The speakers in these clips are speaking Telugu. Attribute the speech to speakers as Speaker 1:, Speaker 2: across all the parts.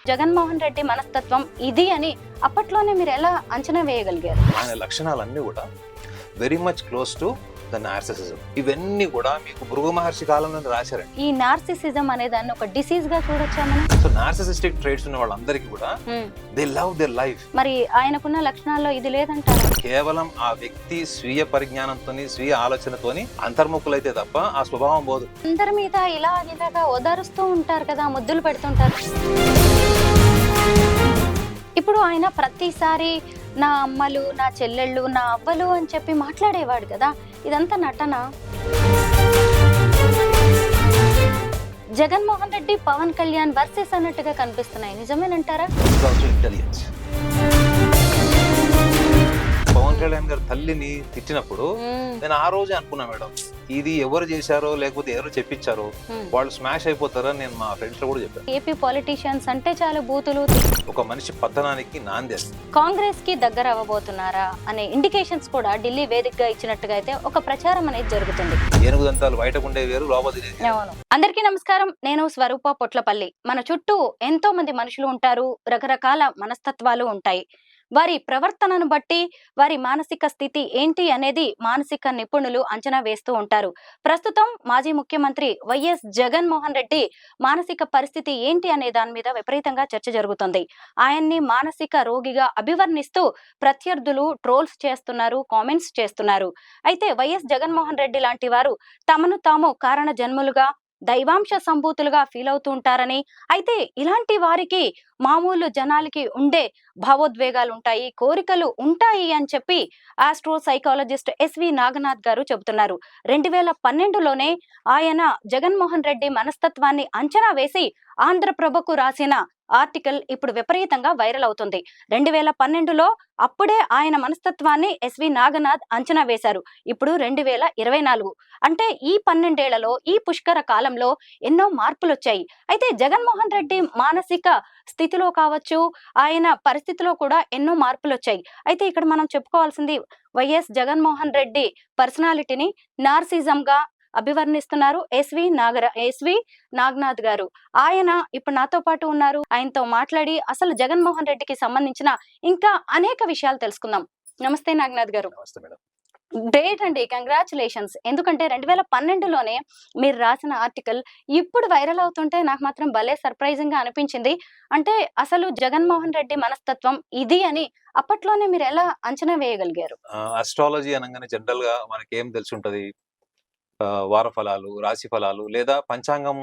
Speaker 1: జగన్మోహన్ రెడ్డి మనస్తత్వం ఇది అని అప్పట్లోనే మీరు ఎలా అంచనా వేయగలిగారు?
Speaker 2: ఆయన లక్షణాలన్నీ కూడా very much close to the narcissism. ఇవన్నీ కూడా మీకు భృగు మహర్షి కాలంలో రాశారండి.
Speaker 1: ఈ నార్సిసిజం అనే దాన్ని ఒక డిసీజ్ గా చూడొచ్చా మనం?
Speaker 2: సో నార్సిసిస్టిక్ ట్రేట్స్ ఉన్న వాళ్ళందరికీ కూడా దే లవ్ దేర్ లైఫ్.
Speaker 1: మరి ఆయనకున్న లక్షణాల్లో ఇది లేదంటారా?
Speaker 2: కేవలం ఆ వ్యక్తి స్వీయ పరిజ్ఞానంతోని స్వీయ ఆలోచనతోని అంతర్ముఖులైతే తప్ప ఆ స్వభావం పోదు.
Speaker 1: అందరి మీద ఇలాగా ఓదారుస్తూ ఉంటారు కదా, ముద్దులు పెడుతుంటారు. ఇప్పుడు ఆయన ప్రతిసారి నా అమ్మలు, నా చెల్లెళ్ళు, నా అవ్వలు అని చెప్పి మాట్లాడేవాడు కదా, ఇదంతా నటన. జగన్మోహన్ రెడ్డి పవన్ కళ్యాణ్ వర్సెస్ అన్నట్టుగా కనిపిస్తున్నాయి, నిజమేనంటారా?
Speaker 2: ఇంటెలిజెన్స్. పవన్ కళ్యాణ్ గారు తల్లిని తిట్టినప్పుడు నేను ఆ రోజే అనుకున్నా, మేడం ఇది ఎవరు చేశారో లేకపోతే ఎవరు చెప్పించారో వాళ్ళు స్మాష్ అయిపోతారని నేను మా ఫ్రెండ్స్ లో కూడా చెప్పాను.
Speaker 1: ఏపీ పొలిటీషియన్స్ అంటే చాలా బూతులు.
Speaker 2: ఒక మనిషి పతనానికి నాంది.
Speaker 1: కాంగ్రెస్ కి దగ్గర అవ్వబోతున్నారా అనే ఇండికేషన్స్ కూడా ఢిల్లీ వేదికగా ఇచ్చినట్టుగా అయితే ఒక ప్రచారం అనేది జరుగుతుంది.
Speaker 2: ఏనుగు దంతాలు బయటకుండే వేరు, లోపల.
Speaker 1: అందరికీ నమస్కారం, నేను స్వరూప పొట్లపల్లి. మన చుట్టూ ఎంతో మంది మనుషులు ఉంటారు, రకరకాల మనస్తత్వాలు ఉంటాయి. వారి ప్రవర్తనను బట్టి వారి మానసిక స్థితి ఏంటి అనేది మానసిక నిపుణులు అంచనా వేస్తూ ఉంటారు. ప్రస్తుతం మాజీ ముఖ్యమంత్రి వైఎస్ జగన్మోహన్ రెడ్డి మానసిక పరిస్థితి ఏంటి అనే దాని మీద విపరీతంగా చర్చ జరుగుతుంది. ఆయన్ని మానసిక రోగిగా అభివర్ణిస్తూ ప్రత్యర్థులు ట్రోల్స్ చేస్తున్నారు, కామెంట్స్ చేస్తున్నారు. అయితే వైఎస్ జగన్మోహన్ రెడ్డి లాంటి వారు తమను తాము కారణ జన్ములుగా, దైవాంశ సంభూతులుగా ఫీల్ అవుతూ ఉంటారని, అయితే ఇలాంటి వారికి మామూలు జనాలకి ఉండే భావోద్వేగాలు ఉంటాయి, కోరికలు ఉంటాయి అని చెప్పి ఆస్ట్రో సైకాలజిస్ట్ ఎస్వి నాగనాథ్ గారు చెబుతున్నారు. 2012లోనే ఆయన జగన్మోహన్ రెడ్డి మనస్తత్వాన్ని అంచనా వేసి ఆంధ్రప్రభకు రాసిన ఆర్టికల్ ఇప్పుడు విపరీతంగా వైరల్ అవుతుంది. 2012లో అప్పుడే ఆయన మనస్తత్వాన్ని ఎస్వి నాగనాథ్ అంచనా వేశారు. ఇప్పుడు 2024 అంటే ఈ 12 ఏళ్లలో, ఈ పుష్కర కాలంలో ఎన్నో మార్పులు వచ్చాయి. అయితే జగన్మోహన్ రెడ్డి మానసిక స్థితిలో కావచ్చు, ఆయన పరిస్థితిలో కూడా ఎన్నో మార్పులు వచ్చాయి. అయితే ఇక్కడ మనం చెప్పుకోవాల్సింది, వైఎస్ జగన్మోహన్ రెడ్డి పర్సనాలిటీని నార్సిజం గా అభివర్ణిస్తున్నారు ఎస్వి నాగనాథ్ గారు. ఆయన ఇప్పుడు నాతో పాటు ఉన్నారు. ఆయనతో మాట్లాడి అసలు జగన్మోహన్ రెడ్డికి సంబంధించిన ఇంకా అనేక విషయాలు తెలుసుకుందాం. నమస్తే నాగనాథ్ గారు.
Speaker 2: నమస్తే మేడం.
Speaker 1: గ్రేట్ అండి, కంగ్రాచులేషన్స్. ఎందుకంటే 2012లోనే మీరు రాసిన ఆర్టికల్ ఇప్పుడు వైరల్ అవుతుంటే నాకు మాత్రం భలే సర్ప్రైజింగ్ గా అనిపించింది. అంటే అసలు జగన్మోహన్ రెడ్డి మనస్తత్వం ఇది అని అప్పట్లోనే మీరు ఎలా అంచనా వేయగలిగారు?
Speaker 2: అస్ట్రాలజీ అనగానే జనరల్ గా మనకి ఏం తెలిసి ఉంటది, వార ఫలాలు, రాశి ఫలాలు, లేదా పంచాంగం.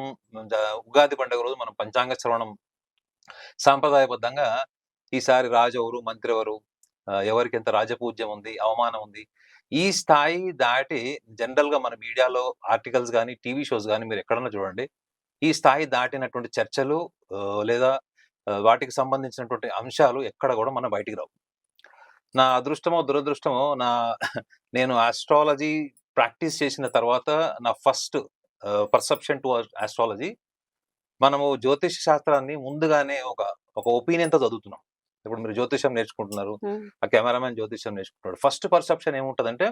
Speaker 2: ఉగాది పండుగ రోజు మనం పంచాంగ శ్రవణం సాంప్రదాయబద్ధంగా ఈసారి రాజు ఎవరు, మంత్రి ఎవరు, ఎవరికి ఎంత రాజపూజ్యం ఉంది, అవమానం ఉంది, ఈ స్థాయి దాటి జనరల్ గా మన మీడియాలో ఆర్టికల్స్ కానీ టీవీ షోస్ కానీ మీరు ఎక్కడన్నా చూడండి, ఈ స్థాయి దాటినటువంటి చర్చలు లేదా వాటికి సంబంధించినటువంటి అంశాలు ఎక్కడ కూడా మనం బయటికి రావు. నా అదృష్టమో దురదృష్టమో నేను ఆస్ట్రాలజీ ప్రాక్టీస్ చేసిన తర్వాత నా ఫస్ట్ పర్సెప్షన్ టు ఆస్ట్రాలజీ, మనము జ్యోతిష శాస్త్రాన్ని ముందుగానే ఒక ఒపీనియన్తో చదువుతున్నాం. ఇప్పుడు మీరు జ్యోతిషం నేర్చుకుంటున్నారు, ఆ కెమెరామెన్ జ్యోతిషం నేర్చుకుంటున్నాడు. ఫస్ట్ పర్సెప్షన్ ఏముంటదంటే,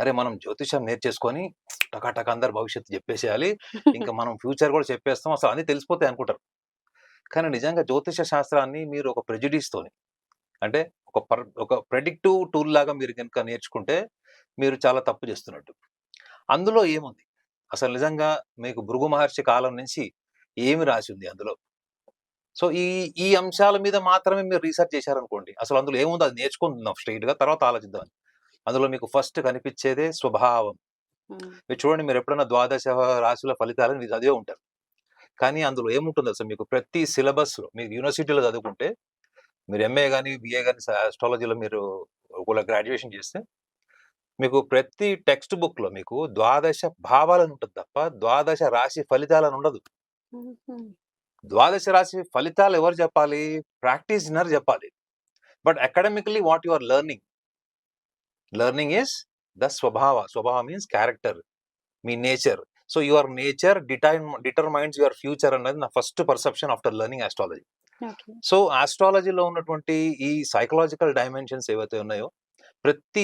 Speaker 2: అరే మనం జ్యోతిషం నేర్చేసుకొని టకాటక అందరు భవిష్యత్తు చెప్పేసేయాలి, ఇంకా మనం ఫ్యూచర్ కూడా చెప్పేస్తాం, అసలు అన్ని తెలిసిపోతాయి అనుకుంటారు. కానీ నిజంగా జ్యోతిష శాస్త్రాన్ని మీరు ఒక ప్రెజుడిస్తోని, అంటే ఒక ప్రెడిక్టివ్ టూల్ లాగా మీరు కనుక నేర్చుకుంటే మీరు చాలా తప్పు చేస్తున్నట్టు. అందులో ఏముంది అసలు, నిజంగా మీకు భృగు మహర్షి కాలం నుంచి ఏమి రాసి ఉంది అందులో. సో ఈ అంశాల మీద మాత్రమే మీరు రీసెర్చ్ చేశారనుకోండి, అసలు అందులో ఏముందో అది నేర్చుకుంటున్నాం స్ట్రైట్ గా, తర్వాత ఆలోచిద్దాం. అందులో మీకు ఫస్ట్ కనిపించేదే స్వభావం. మీరు చూడండి, మీరు ఎప్పుడైనా ద్వాదశ రాశుల ఫలితాలను మీరు చదివే ఉంటారు. కానీ అందులో ఏముంటుంది అసలు, మీకు ప్రతి సిలబస్ లో, మీకు యూనివర్సిటీలో చదువుకుంటే, మీరు ఎంఏ కానీ బిఏ కానీ ఆస్ట్రాలజీలో మీరు ఒకవేళ గ్రాడ్యుయేషన్ చేస్తే, మీకు ప్రతి టెక్స్ట్ బుక్ లో మీకు ద్వాదశ భావాలను ఉంటుంది తప్ప ద్వాదశ రాశి ఫలితాలను ఉండదు. ద్వాదశ రాశి ఫలితాలు ఎవరు చెప్పాలి? ప్రాక్టీషనర్ చెప్పాలి. But academically what you are learning is the స్వభావ మీన్స్ క్యారెక్టర్, మీ nature. So your nature determines your future అనేది నా first perception after learning astrology. So ఆస్ట్రాలజీలో ఉన్నటువంటి ఈ సైకలాజికల్ డైమెన్షన్స్ ఏవైతే ఉన్నాయో, ప్రతి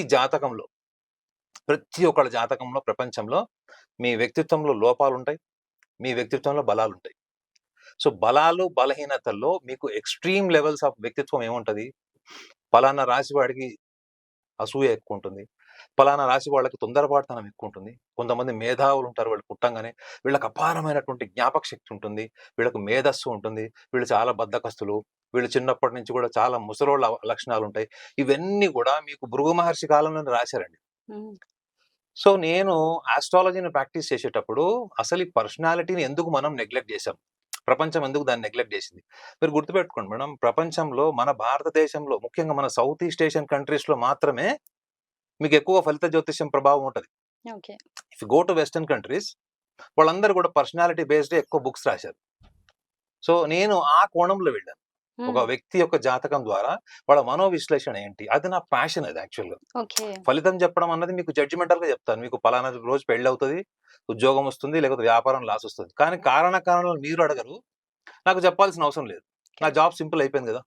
Speaker 2: ఒక్కళ్ళ జాతకంలో ప్రపంచంలో మీ వ్యక్తిత్వంలో లోపాలు ఉంటాయి, మీ వ్యక్తిత్వంలో బలాలు ఉంటాయి. సో బలాలు బలహీనతల్లో మీకు ఎక్స్ట్రీమ్ లెవెల్స్ ఆఫ్ వ్యక్తిత్వం ఏముంటది? పలానా రాశి వాడికి అసూయ ఎక్కువ ఉంటుంది. పలానా రాశి వాళ్ళకి తొందరపాటుతనం ఎక్కువ ఉంటుంది. కొంతమంది మేధావులు ఉంటారు. వాళ్ళు పుట్టంగానే వీళ్ళకి అపారమైనటువంటి జ్ఞాపక శక్తి ఉంటుంది. వీళ్ళకు మేధస్సు ఉంటుంది. వీళ్ళు చాలా బద్ధకస్తులు. వీళ్ళు చిన్నప్పటి నుంచి కూడా చాలా ముసలోళ్ళ లక్షణాలు ఉంటాయి. ఇవన్నీ కూడా మీకు భృగు మహర్షి కాలంలోనే రాశారండి.
Speaker 1: హ్మ్.
Speaker 2: సో నేను ఆస్ట్రాలజీని ప్రాక్టీస్ చేసేటప్పుడు అసలు ఈ పర్సనాలిటీని ఎందుకు మనం నెగ్లెక్ట్ చేసాం? ప్రపంచం ఎందుకు దాన్ని నెగ్లెక్ట్ చేసింది? మీరు గుర్తుపెట్టుకోండి మేడం, ప్రపంచంలో మన భారతదేశంలో ముఖ్యంగా మన సౌత్ ఈస్ట్ ఏషియన్ కంట్రీస్‌లో మాత్రమే మీకు ఎక్కువ ఫలిత జ్యోతిష్యం ప్రభావం ఉంటది.
Speaker 1: Okay.
Speaker 2: If you go to western countries వాళ్ళందరూ కూడా పర్సనాలిటీ బేస్డే ఎక్కువ బుక్స్ రాశారు. సో నేను ఆ కోణంలో వెళ్ళాను. ఒక
Speaker 1: హ్మ్.
Speaker 2: వ్యక్తి యొక్క జాతకం ద్వారా వాళ్ళ మనోవిశ్లేషణ ఏంటి? అది నా ప్యాషన్ అది యాక్చువల్‌గా.
Speaker 1: ఓకే.
Speaker 2: ఫలితం చెప్పడం అన్నది మీకు జడ్జిమెంటల్‌గా చెప్తాను. మీకు పలానా రోజు పెళ్లవుతది, ఉద్యోగం వస్తుంది, లేకపోతే వ్యాపారం లాస్ వస్తది. కానీ కారణాలు మీరు అడగరు. నాకు చెప్పాల్సిన అవసరం లేదు. నా
Speaker 1: కరెక్ట్.
Speaker 2: జాబ్ సింపుల్ అయిపోయింది గదా!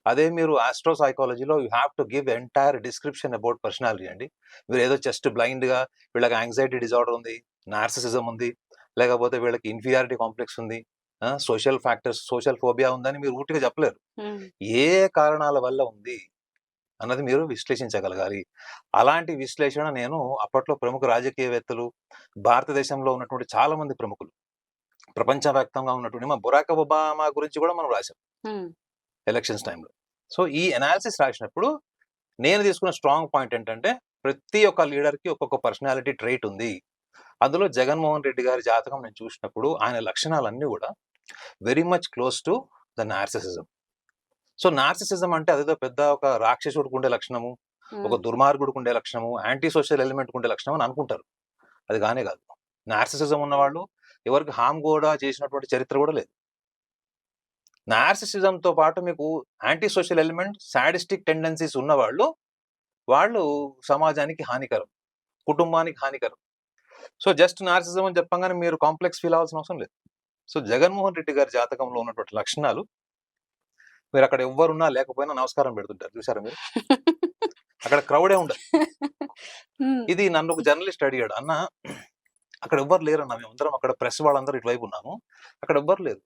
Speaker 2: అదే మీరు ఆస్ట్రో సైకాలజీలో you have to give entire description about personality అండి. మీరేదో జస్ట్ బ్లైండ్‌గా వీళ్ళకి యాంక్సైటీ డిజార్డర్ ఉంది, నార్సిసిజం ఉంది, లేకపోతే వీళ్ళకి ఇన్ఫీరియారిటీ కాంప్లెక్స్ ఉంది, సోషల్ ఫ్యాక్టర్స్, సోషల్ ఫోబియా ఉందని మీరు ఊటిగా చెప్పలేరు.
Speaker 1: హ్మ్.
Speaker 2: ఏ కారణాల వల్ల ఉంది అన్నది మీరు విశ్లేషించగలగాలి. అలాంటి విశ్లేషణ నేను అప్పట్లో ప్రముఖ రాజకీయవేత్తలు, భారతదేశంలో ఉన్నటువంటి చాలా మంది ప్రముఖులు, ప్రపంచవ్యాప్తంగా ఉన్నటువంటి బరాక్ ఒబామా గురించి కూడా మనం రాసాం
Speaker 1: హ్మ్.
Speaker 2: ఎలక్షన్స్ టైమ్‌లో. సో ఈ అనాలిసిస్ రాసినప్పుడు నేను తీసుకున్న స్ట్రాంగ్ పాయింట్ ఏంటంటే, ప్రతి ఒక్క లీడర్‌కి ఒక్కొక్క పర్సనాలిటీ ట్రైట్ ఉంది. అందులో జగన్మోహన్ రెడ్డి గారి జాతకం నేను చూసినప్పుడు ఆయన లక్షణాలన్నీ కూడా very much close to the narcissism. So narcissism అంటే అదేదో పెద్ద ఒక రాక్షసుడికి ఉండే లక్షణము, ఒక
Speaker 1: హ్మ్.
Speaker 2: దుర్మార్గుడికి ఉండే లక్షణము, యాంటీ సోషల్ ఎలిమెంట్‌కి ఉండే లక్షణం అని అనుకుంటారు. అది కానే కాదు. నార్సిసిజం ఉన్నవాళ్ళు ఎవరికి హార్మ్ కూడా చేసినటువంటి చరిత్ర కూడా లేదు. నార్సిసిజంతో పాటు మీకు anti social element, sadistic tendencies ఉన్నవాళ్ళు, వాళ్ళు సమాజానికి హానికరం, కుటుంబానికి హానికరం. సో జస్ట్ నార్సిసిజం అని చెప్పంగానే మీరు కాంప్లెక్స్ ఫీల్ అవ్వాల్సిన అవసరం లేదు. సో జగన్మోహన్ రెడ్డి గారి జాతకంలో ఉన్నటువంటి లక్షణాలు మీరు అక్కడ ఎవ్వరున్నా లేకపోయినా నమస్కారం పెడుతుంటారు. చూసారా మీరు? అక్కడ క్రౌడే ఉండదు.
Speaker 1: హ్మ్.
Speaker 2: ఇది నన్ను ఒక జర్నలిస్ట్ అడిగాడు. "అన్న అక్కడ ఎవ్వరు లేరన్న. మేమందరం అక్కడ ప్రెస్ వాళ్ళందరూ ఇటువైపు ఉన్నాము. అక్కడ ఎవ్వరు లేరు.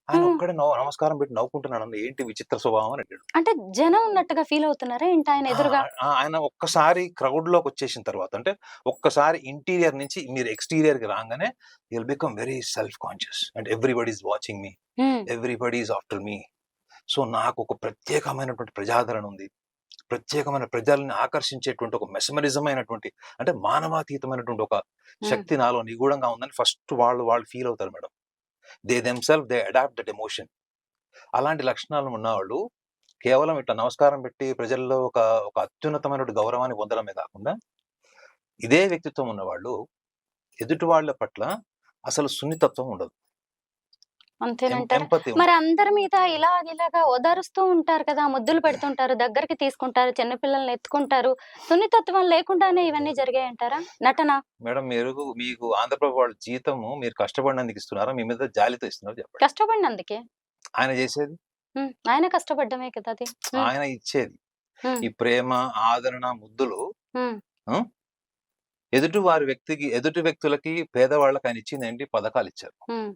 Speaker 2: ఆయన
Speaker 1: హ్మ్.
Speaker 2: ఒక్కడే నమస్కారం పెట్టి నవ్వుకుంటున్నాడన్న. ఏంటి విచిత్ర స్వభావం" అని అడిగాడు.
Speaker 1: అంటే జనం ఉన్నట్టుగా ఫీల్ అవుతున్నారా ఏంటి ఆయన
Speaker 2: ఆ!
Speaker 1: ఎదురుగా?
Speaker 2: ఆయన ఒక్కసారి క్రౌడ్‌లోకొచ్చేసిన తర్వాత అంటే ఒక్కసారి ఇంటీరియర్ నుంచి మీరు ఎక్స్‌టీరియర్‌కి రాంగానే you will become very self conscious. And everybody is watching me.
Speaker 1: Hmm.
Speaker 2: Everybody is after me. So నాకు ఒక ప్రత్యేకమైనటువంటి ప్రజాదరణ ఉంది. ప్రత్యేకమైన ప్రజల్ని ఆకర్షించేటువంటి ఒక మెస్మరిజం అయినటువంటి అంటే మానవాతీతమైనటువంటి ఒక
Speaker 1: హ్మ్.
Speaker 2: శక్తి నాలో నిగూఢంగా ఉందని ఫస్ట్ వాళ్ళు ఫీల్ అవుతారు madam. They themselves they adapt that emotion. అలాంటి లక్షణాలు ఉన్నవాళ్ళు కేవలం ఇట్లా నమస్కారం పెట్టి ప్రజల్లో ఒక అత్యున్నతమైనటువంటి గౌరవాన్ని పొందడమే కాకుండా, ఇదే వ్యక్తిత్వం ఉన్నవాళ్ళు ఎదుటి వాళ్ళ పట్ల అసలు సున్నితత్వం ఉండదు.
Speaker 1: అంతేనంటారా?
Speaker 2: ఎంపతి
Speaker 1: మరి
Speaker 2: ఉండదు.
Speaker 1: అందరి మీద ఇలాగా ఓదారుస్తూ ఉంటారు కదా! ముద్దులు పెడుతుంటారు, దగ్గరికి తీసుకుంటారు, చిన్న పిల్లల్ని ఎత్తుకుంటారు. సున్నితత్వం లేకుండానే ఇవన్నీ జరిగాయంటారా? నటన.
Speaker 2: మేడం మీకు ఆంధ్రప్రభ వాళ్ళ జీతము మీరు కష్టపడినందుకు ఇస్తున్నారా? మీ మీద జాలితో ఇస్తున్నారా చెప్పండి.
Speaker 1: కష్టపడినందుకే.
Speaker 2: ఆయన చేసేది,
Speaker 1: హ్మ్. ఆయన కష్టపడ్డమే కదా అది. హ్మ్.
Speaker 2: ఆయన ఇచ్చేది.
Speaker 1: హ్మ్.
Speaker 2: ఈ ప్రేమ, ఆదరణ, ముద్దులు
Speaker 1: హ్మ్.
Speaker 2: హ్మ్. ఎదుటి వ్యక్తులకి, పేదవాళ్ళకి ఆయన ఇచ్చిందేంటి? పథకాలిచ్చారు.
Speaker 1: హ్మ్.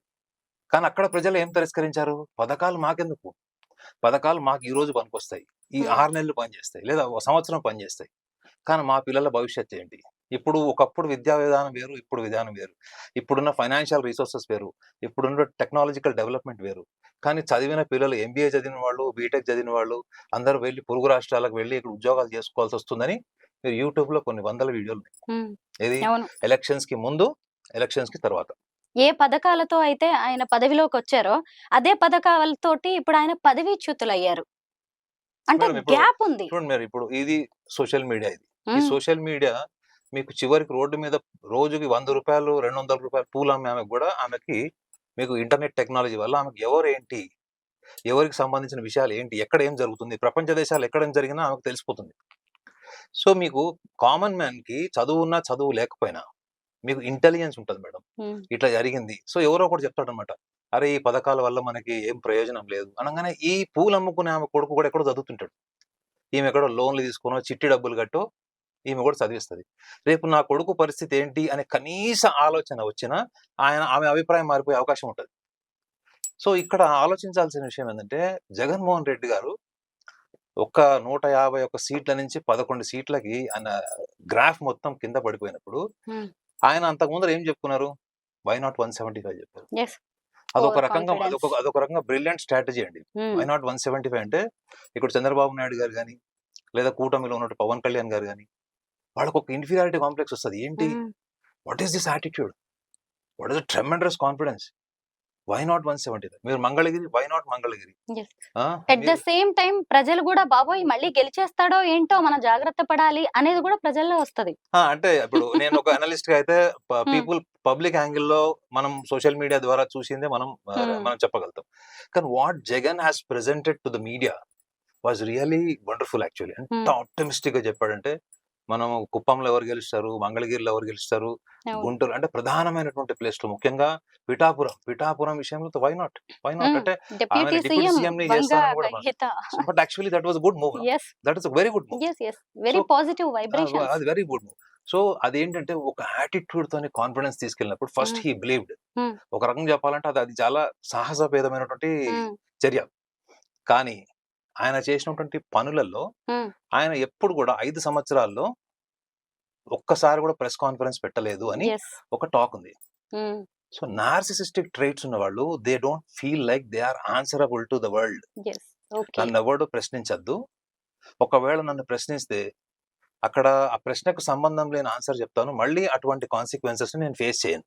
Speaker 2: కానీ అక్కడ ప్రజలు ఏం తిరస్కరించారు? పథకాలు మాకెందుకు? పథకాలు మాకు ఈ రోజు పనికొస్తాయి. ఈ
Speaker 1: హ్మ్.
Speaker 2: 6 నెలలు పనిచేస్తాయి. లేదా ఒక సంవత్సరం పనిచేస్తాయి. కానీ మా పిల్లల భవిష్యత్తు ఏంటి? ఒకప్పుడు విద్యా విధానం వేరు. ఇప్పుడు విధానం వేరు. ఇప్పుడున్న ఫైనాన్షియల్ రిసోర్సెస్ వేరు. ఇప్పుడున్న టెక్నాలజికల్ డెవలప్‌మెంట్ వేరు. కానీ చదివిన పిల్లలు ఎంబీఏ చదివిన వాళ్ళు, బీటెక్ చదివిన వాళ్ళు అందరూ వెళ్లి పొరుగు రాష్ట్రాలకు వెళ్లి ఇక్కడ ఉద్యోగాలు చేసుకోవాల్సొస్తుందని మీరు యూట్యూబ్‌లో కొన్ని వందల వీడియోలున్నాయి.
Speaker 1: హ్మ్.
Speaker 2: ఏది?
Speaker 1: అవును.
Speaker 2: ఎలక్షన్స్‌కి ముందు, ఎలక్షన్స్‌కి తర్వాత.
Speaker 1: ఏ పథకాలతో అయితే ఆయన పదవిలోకొచ్చారో, అదే పథకాలతోటి ఇప్పుడాయన పదవీచ్యుతులయ్యారు. అంటే
Speaker 2: మేడం ఇప్పుడు
Speaker 1: గ్యాప్ ఉంది.
Speaker 2: చూడండి మీరు ఇప్పుడు ఇది సోషల్ మీడియా ఇది. ఈ
Speaker 1: హ్మ్.
Speaker 2: సోషల్ మీడియా మీకు చివరికి రోడ్డు మీద రోజుకి రూ. 100, రూ. 200 పూలమ్మే ఆమెకు గూడా ఆమెకి మీకు ఇంటర్నెట్ టెక్నాలజీ వల్ల ఆమెకు ఎవరేంటి? ఎవరికి సంబంధించిన విషయాలు ఏంటి? ఎక్కడ ఏం జరుగుతుంది? ప్రపంచ దేశాలు ఎక్కడ ఏం జరిగినా ఆమెకు తెలిసిపోతుంది. సో మీకు కామన్ మ్యాన్‌కి చదువున్నా, చదువు లేకపోయినా మీకు ఇంటెలిజెన్స్ ఉంటది మేడం.
Speaker 1: హ్మ్.
Speaker 2: ఇట్లా జరిగింది. సో ఎవరో ఒకడు చెప్తాడన్నమాట. అరే! ఈ పథకాల వల్ల మనకి ఏం ప్రయోజనం లేదు అనంగానే ఈ పూలమ్ముకునే ఆమె కొడుకు గూడా ఎక్కడో చదువుతుంటాడు. ఈమె ఎక్కడో లోన్‌లు తీసుకోనో, చిట్టి డబ్బులు కట్టో ఈమె కూడా చదివిస్తది. రేపు నా కొడుకు పరిస్థితి ఏంటి అనే కనీస ఆలోచన వచ్చినా ఆమె అభిప్రాయం మారిపోయే అవకాశం ఉంటది. సో ఇక్కడ ఆలోచించాల్సిన విషయం ఏంటంటే జగన్మోహన్ రెడ్డి గారు ఒక 151 సీట్ల నుంచి 11 సీట్లకి ఆయన గ్రాఫ్ మొత్తం కింద పడిపోయినప్పుడు
Speaker 1: Hmm.
Speaker 2: ఆయన అంతకు ముందర ఏం చెప్పుకున్నారు? వై నాట్ 175 చెప్పారు.
Speaker 1: Yes.
Speaker 2: అదొక
Speaker 1: Over
Speaker 2: రకంగా
Speaker 1: confidence.
Speaker 2: అదొక రకంగా బ్రిలియంట్ స్ట్రాటజీ అండి.
Speaker 1: Hmm.
Speaker 2: వై నాట్ 175 అంటే ఇక్కడ చంద్రబాబు నాయుడు గారు గాని, లేదా కూటమిలో ఉన్నట్టు పవన్ కళ్యాణ్ గారు గాని, వాళ్ళకి ఒక ఇన్ఫీరియారిటీ కాంప్లెక్స్ వస్తది. ఏంటి?
Speaker 1: Hmm.
Speaker 2: What is this attitude? What is the tremendous confidence? Why not 175? మీరు Mangalagiri, why not Mangalagiri?
Speaker 1: Yes.
Speaker 2: ఆ!
Speaker 1: ఎట్ ద సేమ్ టైం ప్రజలు కూడా బాబోయ్ మళ్ళీ గెలిచేస్తాడో ఏంటో మనం జాగ్రత్త పడాలి అనేది కూడా ప్రజల్లో వస్తది.
Speaker 2: అంటే ఇప్పుడు నేను ఒక అనలిస్ట్ గా అయితే
Speaker 1: Hmm.
Speaker 2: పబ్లిక్ యాంగిల్లో మనం సోషల్ మీడియా ద్వారా చూసిందే మనం
Speaker 1: Hmm.
Speaker 2: మనం చెప్పగలుగుతాం. కానీ what Jagan has presented to the media was really wonderful actually. ఎంత
Speaker 1: Hmm.
Speaker 2: ఆప్టిమిస్టిక్ గా చెప్పాడంటే, మనం కుప్పంలో ఎవరు గెలుస్తారు, మంగళగిరిలో ఎవరు గెలుస్తారు,
Speaker 1: అవును.
Speaker 2: గుంటూరు అంటే ప్రధానమైనటువంటి ప్లేస్ లో ముఖ్యంగా పిఠాపురం విషయంలో వై నాట్
Speaker 1: Hmm.
Speaker 2: అంటే
Speaker 1: డిప్యూటీ
Speaker 2: ఆమె డిప్యూటీ
Speaker 1: సీఎం
Speaker 2: సీఎం ని
Speaker 1: వంగ
Speaker 2: చేస్తానని కూడా
Speaker 1: Geetha.
Speaker 2: But actually that was good move.
Speaker 1: Yes.
Speaker 2: That is very good move.
Speaker 1: Yes. Yes. Very
Speaker 2: so
Speaker 1: positive vibrations.
Speaker 2: అది వెరీ గుడ్ మూవ్. సో అదేంటంటే ఒక యాటిట్యూడ్ తోని కాన్ఫిడెన్స్ తీసుకెళ్ళినప్పుడు first
Speaker 1: Hmm.
Speaker 2: He believed.
Speaker 1: Hmm.
Speaker 2: ఒక రకంగా చెప్పాలంటే అది చాలా సాహసభేదమైనటువంటి
Speaker 1: Hmm.
Speaker 2: చర్య. కానీ ఆయన చేసినటువంటి పనులలో
Speaker 1: Hmm.
Speaker 2: ఆయన ఎప్పుడు కూడా 5 సంవత్సరాల్లో ఒక్కసారి కూడా ప్రెస్ కాన్ఫరెన్స్ పెట్టలేదు అని
Speaker 1: Yes.
Speaker 2: ఒక టాక్ ఉంది.
Speaker 1: Hmm.
Speaker 2: సో నార్సిసిస్టిక్ ట్రైట్స్ ఉన్న వాళ్ళు they don't feel like they are answerable to the world.
Speaker 1: Yes. Okay.
Speaker 2: నన్ను ఎవడు ప్రశ్నించద్దు. ఒకవేళ నన్ను ప్రశ్నిస్తే అక్కడ ఆ ప్రశ్నకు సంబంధం లేని ఆన్సర్ చెప్తాను. మళ్ళీ అటువంటి కాన్సిక్వెన్సెస్ నేను ఫేస్ చేయను.